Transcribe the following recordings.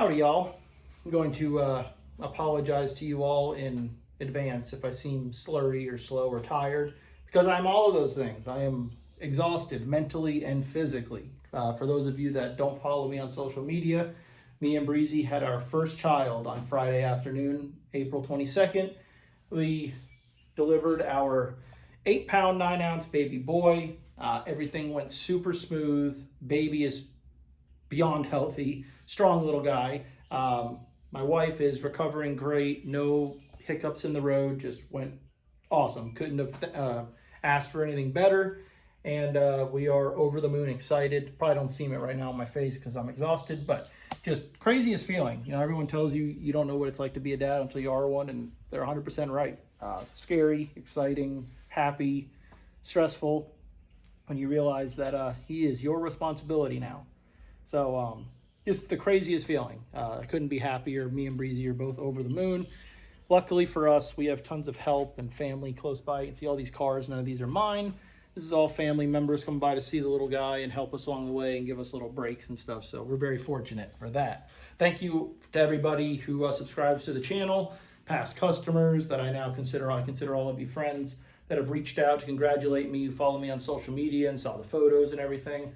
Howdy, y'all. I'm going to apologize to you all in advance if I seem slurry or slow or tired, because I'm all of those things. I am exhausted mentally and physically. For those of you that don't follow me on social media, me and Breezy had our first child on Friday afternoon, April 22nd. We delivered our 8-pound, 9-ounce baby boy. Everything went super smooth. Baby is beyond healthy, strong little guy. My wife is recovering great, no hiccups in the road, just went awesome. Couldn't have asked for anything better. And we are over the moon excited. Probably don't see it right now on my face because I'm exhausted, but just craziest feeling. You know, everyone tells you you don't know what it's like to be a dad until you are one, and they're 100% right. Scary, exciting, happy, stressful when you realize that he is your responsibility now. So just the craziest feeling. I couldn't be happier. Me and Breezy are both over the moon. Luckily for us, we have tons of help and family close by. You can see all these cars. None of these are mine. This is all family members coming by to see the little guy and help us along the way and give us little breaks and stuff. So we're very fortunate for that. Thank you to everybody who subscribes to the channel, past customers that I consider all of you friends that have reached out to congratulate me, who follow me on social media and saw the photos and everything.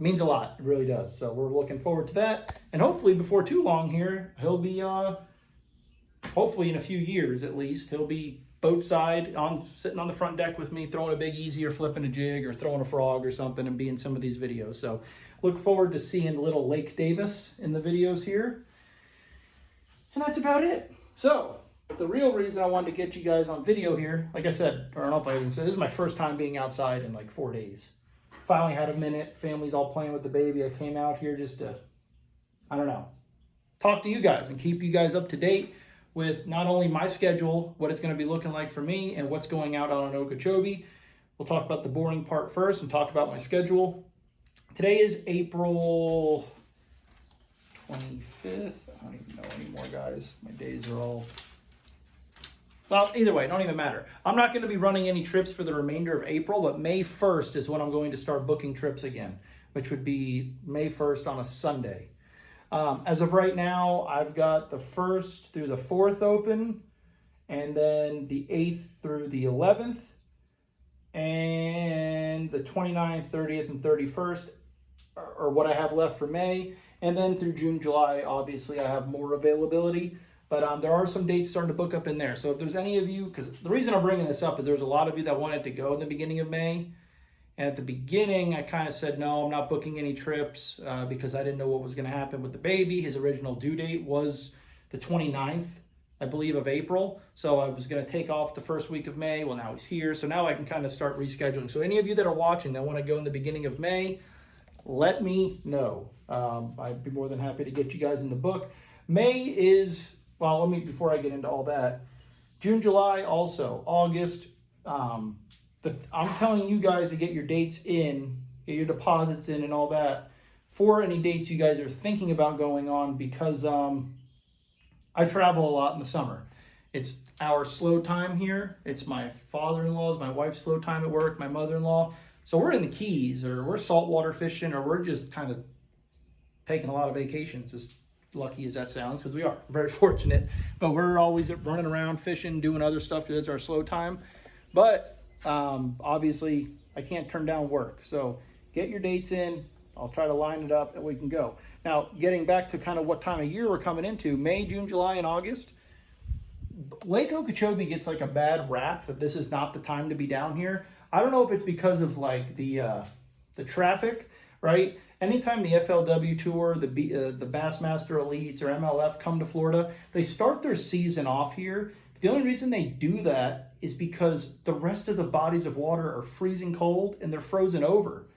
Means a lot. It really does. So we're looking forward to that. And hopefully before too long here, he'll be, hopefully in a few years at least, he'll be boatside, sitting on the front deck with me, throwing a big easy or flipping a jig or throwing a frog or something and be in some of these videos. So look forward to seeing little Lake Davis in the videos here. And that's about it. So the real reason I wanted to get you guys on video here, like I said, or I don't know if I even said, this is my first time being outside in like 4 days. Finally had a minute. Family's all playing with the baby. I came out here just to, I don't know, talk to you guys and keep you guys up to date with not only my schedule, what it's going to be looking like for me, and what's going out on Okeechobee. We'll talk about the boring part first and talk about my schedule. Today is April 25th. I don't even know anymore, guys. My days are all... Well, either way, don't even matter. I'm not going to be running any trips for the remainder of April, but May 1st is when I'm going to start booking trips again, which would be May 1st on a Sunday. As of right now, I've got the 1st through the 4th open, and then the 8th through the 11th, and the 29th, 30th, and 31st are what I have left for May. And then through June, July, obviously I have more availability. But there are some dates starting to book up in there. So if there's any of you, because the reason I'm bringing this up is there's a lot of you that wanted to go in the beginning of May. And at the beginning, I kind of said, no, I'm not booking any trips because I didn't know what was going to happen with the baby. His original due date was the 29th, I believe, of April. So I was going to take off the first week of May. Well, now he's here. So now I can kind of start rescheduling. So any of you that are watching that want to go in the beginning of May, let me know. I'd be more than happy to get you guys in the book. May is... Well, before I get into all that, June, July, also, August, I'm telling you guys to get your dates in, get your deposits in and all that for any dates you guys are thinking about going on, because I travel a lot in the summer. It's our slow time here. It's my father-in-law's, my wife's slow time at work, my mother-in-law. So we're in the Keys, or we're saltwater fishing, or we're just kind of taking a lot of vacations, as lucky as that sounds, because we are very fortunate, but we're always running around fishing, doing other stuff because it's our slow time. But obviously I can't turn down work, so get your dates in. I'll try to line it up and we can go. Now, getting back to kind of what time of year we're coming into, May, June, July, and August, Lake Okeechobee gets like a bad rap that this is not the time to be down here. I don't know if it's because of like the traffic, right? Anytime the FLW Tour, the Bassmaster Elites, or MLF come to Florida, they start their season off here. The only reason they do that is because the rest of the bodies of water are freezing cold and they're frozen over.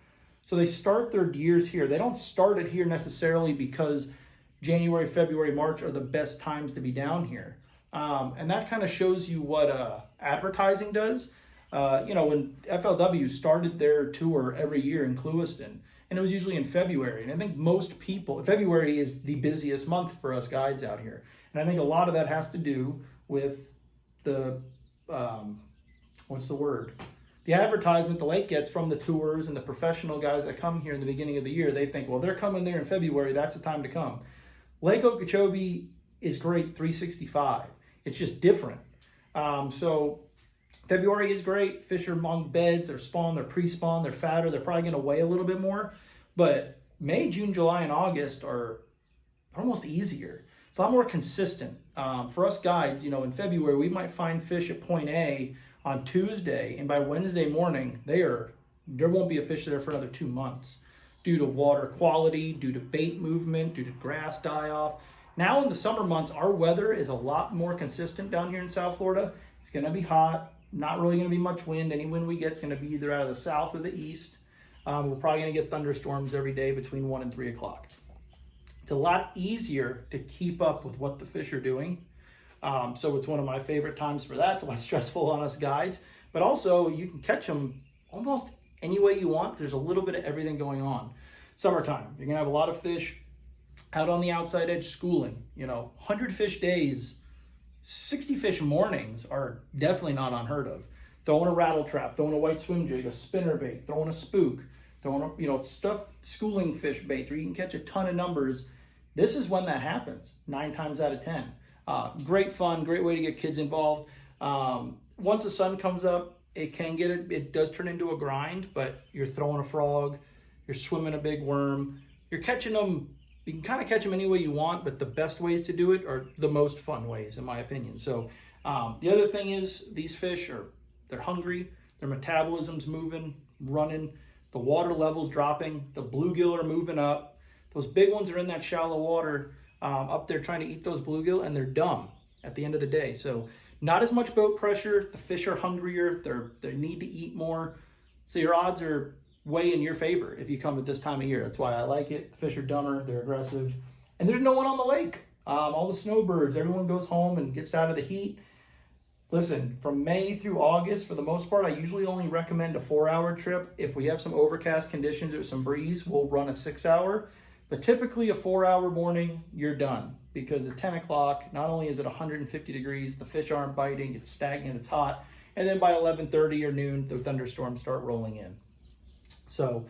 So they start their years here. They don't start it here necessarily because January, February, March are the best times to be down here. And that kind of shows you what advertising does. When FLW started their tour every year in Clewiston, and it was usually in February. And I think most people, February is the busiest month for us guides out here. And I think a lot of that has to do with the, the advertisement the lake gets from the tours and the professional guys that come here in the beginning of the year. They think, well, they're coming there in February, that's the time to come. Lake Okeechobee is great 365. It's just different. So February is great. Fish are among beds, they're spawn, they're pre-spawn, they're fatter, they're probably going to weigh a little bit more. But May, June, July, and August are almost easier. It's a lot more consistent. For us guides, in February, we might find fish at point A on Tuesday, and by Wednesday morning, there won't be a fish there for another 2 months due to water quality, due to bait movement, due to grass die-off. Now in the summer months, our weather is a lot more consistent down here in South Florida. It's going to be hot, not really going to be much wind. Any wind we get is going to be either out of the south or the east. We're probably going to get thunderstorms every day between 1 and 3 o'clock. It's a lot easier to keep up with what the fish are doing. So it's one of my favorite times for that. It's a lot stressful on us guides, but also you can catch them almost any way you want. There's a little bit of everything going on. Summertime, you're gonna have a lot of fish out on the outside edge schooling. 100 fish days, 60 fish mornings are definitely not unheard of. Throwing a rattle trap, throwing a white swim jig, a spinner bait, throwing a spook, throwing stuff, schooling fish baits where you can catch a ton of numbers. This is when that happens 9 times out of 10. Great fun, great way to get kids involved. Once the sun comes up, it does turn into a grind, but you're throwing a frog, you're swimming a big worm, you're catching them. You can kind of catch them any way you want, but the best ways to do it are the most fun ways, in my opinion. So the other thing is these fish they're hungry, their metabolism's moving, running, the water level's dropping, the bluegill are moving up. Those big ones are in that shallow water up there trying to eat those bluegill, and they're dumb at the end of the day. So not as much boat pressure. The fish are hungrier. They need to eat more. So your odds are way in your favor if you come at this time of year. That's why I like it. The fish are dumber. They're aggressive. And there's no one on the lake. All the snowbirds, everyone goes home and gets out of the heat. Listen, from May through August, for the most part, I usually only recommend a 4-hour trip. If we have some overcast conditions or some breeze, we'll run a 6-hour. But typically a 4-hour morning, you're done. Because at 10 o'clock, not only is it 150 degrees, the fish aren't biting, it's stagnant, it's hot. And then by 11:30 or noon, the thunderstorms start rolling in. So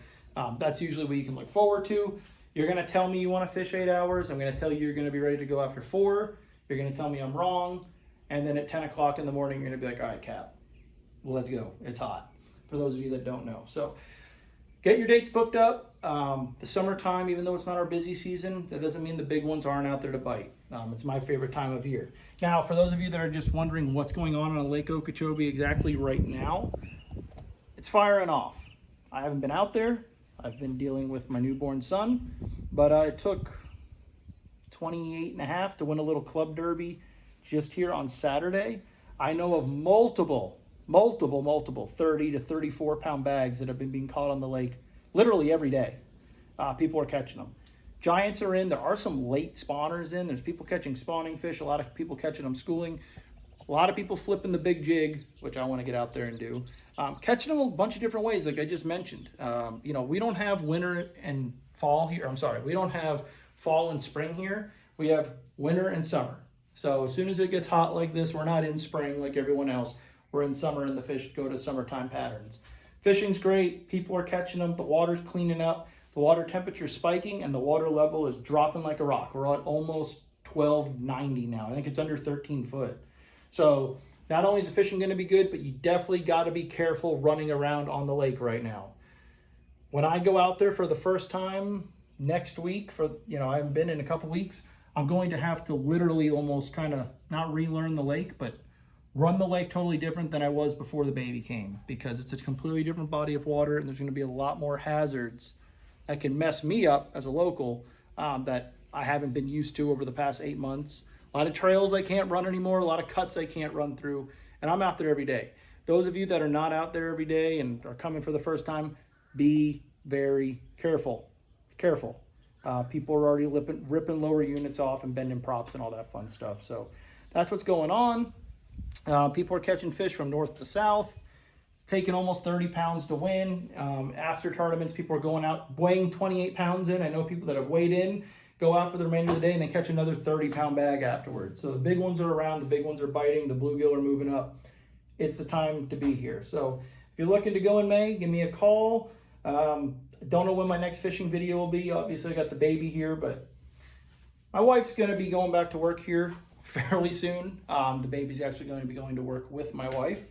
that's usually what you can look forward to. You're going to tell me you want to fish 8 hours. I'm going to tell you you're going to be ready to go after 4. You're going to tell me I'm wrong. And then at 10 o'clock in the morning, you're going to be like, all right, Cap, well, let's go. It's hot, for those of you that don't know. So get your dates booked up. The summertime, even though it's not our busy season, that doesn't mean the big ones aren't out there to bite. It's my favorite time of year. Now, for those of you that are just wondering what's going on Lake Okeechobee exactly right now, it's firing off. I haven't been out there. I've been dealing with my newborn son, but it took 28 and a half to win a little club derby just here on Saturday. I know of multiple 30 to 34 pound bags that have been being caught on the lake literally every day. People are catching them. Giants are in. There are some late spawners in. There's people catching spawning fish. A lot of people catching them schooling. A lot of people flipping the big jig, which I want to get out there and do. Catching them a bunch of different ways, like I just mentioned. We don't have winter and fall here. I'm sorry, we don't have fall and spring here. We have winter and summer. So as soon as it gets hot like this, we're not in spring like everyone else. We're in summer and the fish go to summertime patterns. Fishing's great. People are catching them. The water's cleaning up. The water temperature's spiking and the water level is dropping like a rock. We're at almost 1290 now. I think it's under 13 foot. So not only is the fishing going to be good, but you definitely got to be careful running around on the lake right now. When I go out there for the first time next week, I haven't been in a couple weeks, I'm going to have to literally almost kind of not relearn the lake, but run the lake totally different than I was before the baby came, because it's a completely different body of water and there's going to be a lot more hazards that can mess me up as a local that I haven't been used to over the past 8 months. A lot of trails I can't run anymore, a lot of cuts I can't run through, and I'm out there every day. Those of you that are not out there every day and are coming for the first time, be very careful. Careful. People are already ripping lower units off and bending props and all that fun stuff. So that's what's going on. People are catching fish from north to south, taking almost 30 pounds to win. After tournaments, people are going out weighing 28 pounds in. I know people that have weighed in, go out for the remainder of the day, and then catch another 30-pound bag afterwards. So the big ones are around, the big ones are biting, the bluegill are moving up. It's the time to be here. So if you're looking to go in May, give me a call. Don't know when my next fishing video will be. Obviously, I got the baby here, but My wife's going to be going back to work here fairly soon. The baby's actually going to be going to work with my wife.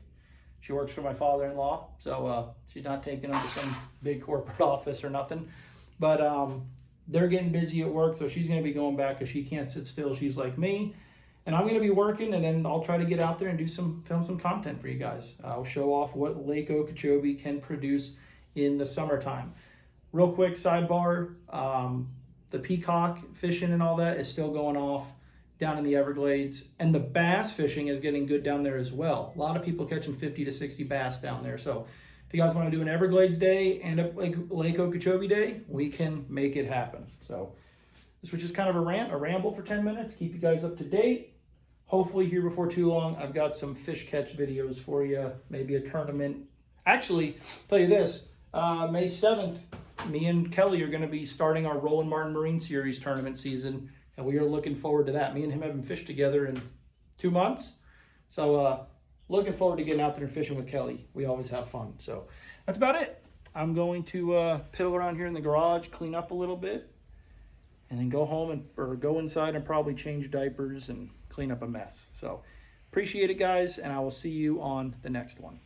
She works for my father-in-law, so she's not taking him to some big corporate office or nothing. But they're getting busy at work, so she's going to be going back because she can't sit still. She's like me. And I'm going to be working, and then I'll try to get out there and film some content for you guys. I'll show off what Lake Okeechobee can produce in the summertime. Real quick sidebar, the peacock fishing and all that is still going off down in the Everglades, and the bass fishing is getting good down there as well. A lot of people catching 50 to 60 bass down there. So if you guys want to do an Everglades day and a Lake Okeechobee day, we can make it happen. So this was just kind of a ramble for 10 minutes, keep you guys up to date. Hopefully here before too long, I've got some fish catch videos for you, maybe a tournament. Actually, I'll tell you this, May 7th, me and Kelly are going to be starting our Roland Martin Marine Series tournament season, and we are looking forward to that. Me and him haven't fished together in 2 months, so looking forward to getting out there and fishing with Kelly. We always have fun. So that's about it. I'm going to piddle around here in the garage, clean up a little bit, and then go home or go inside and probably change diapers and clean up a mess. So appreciate it, guys, and I will see you on the next one.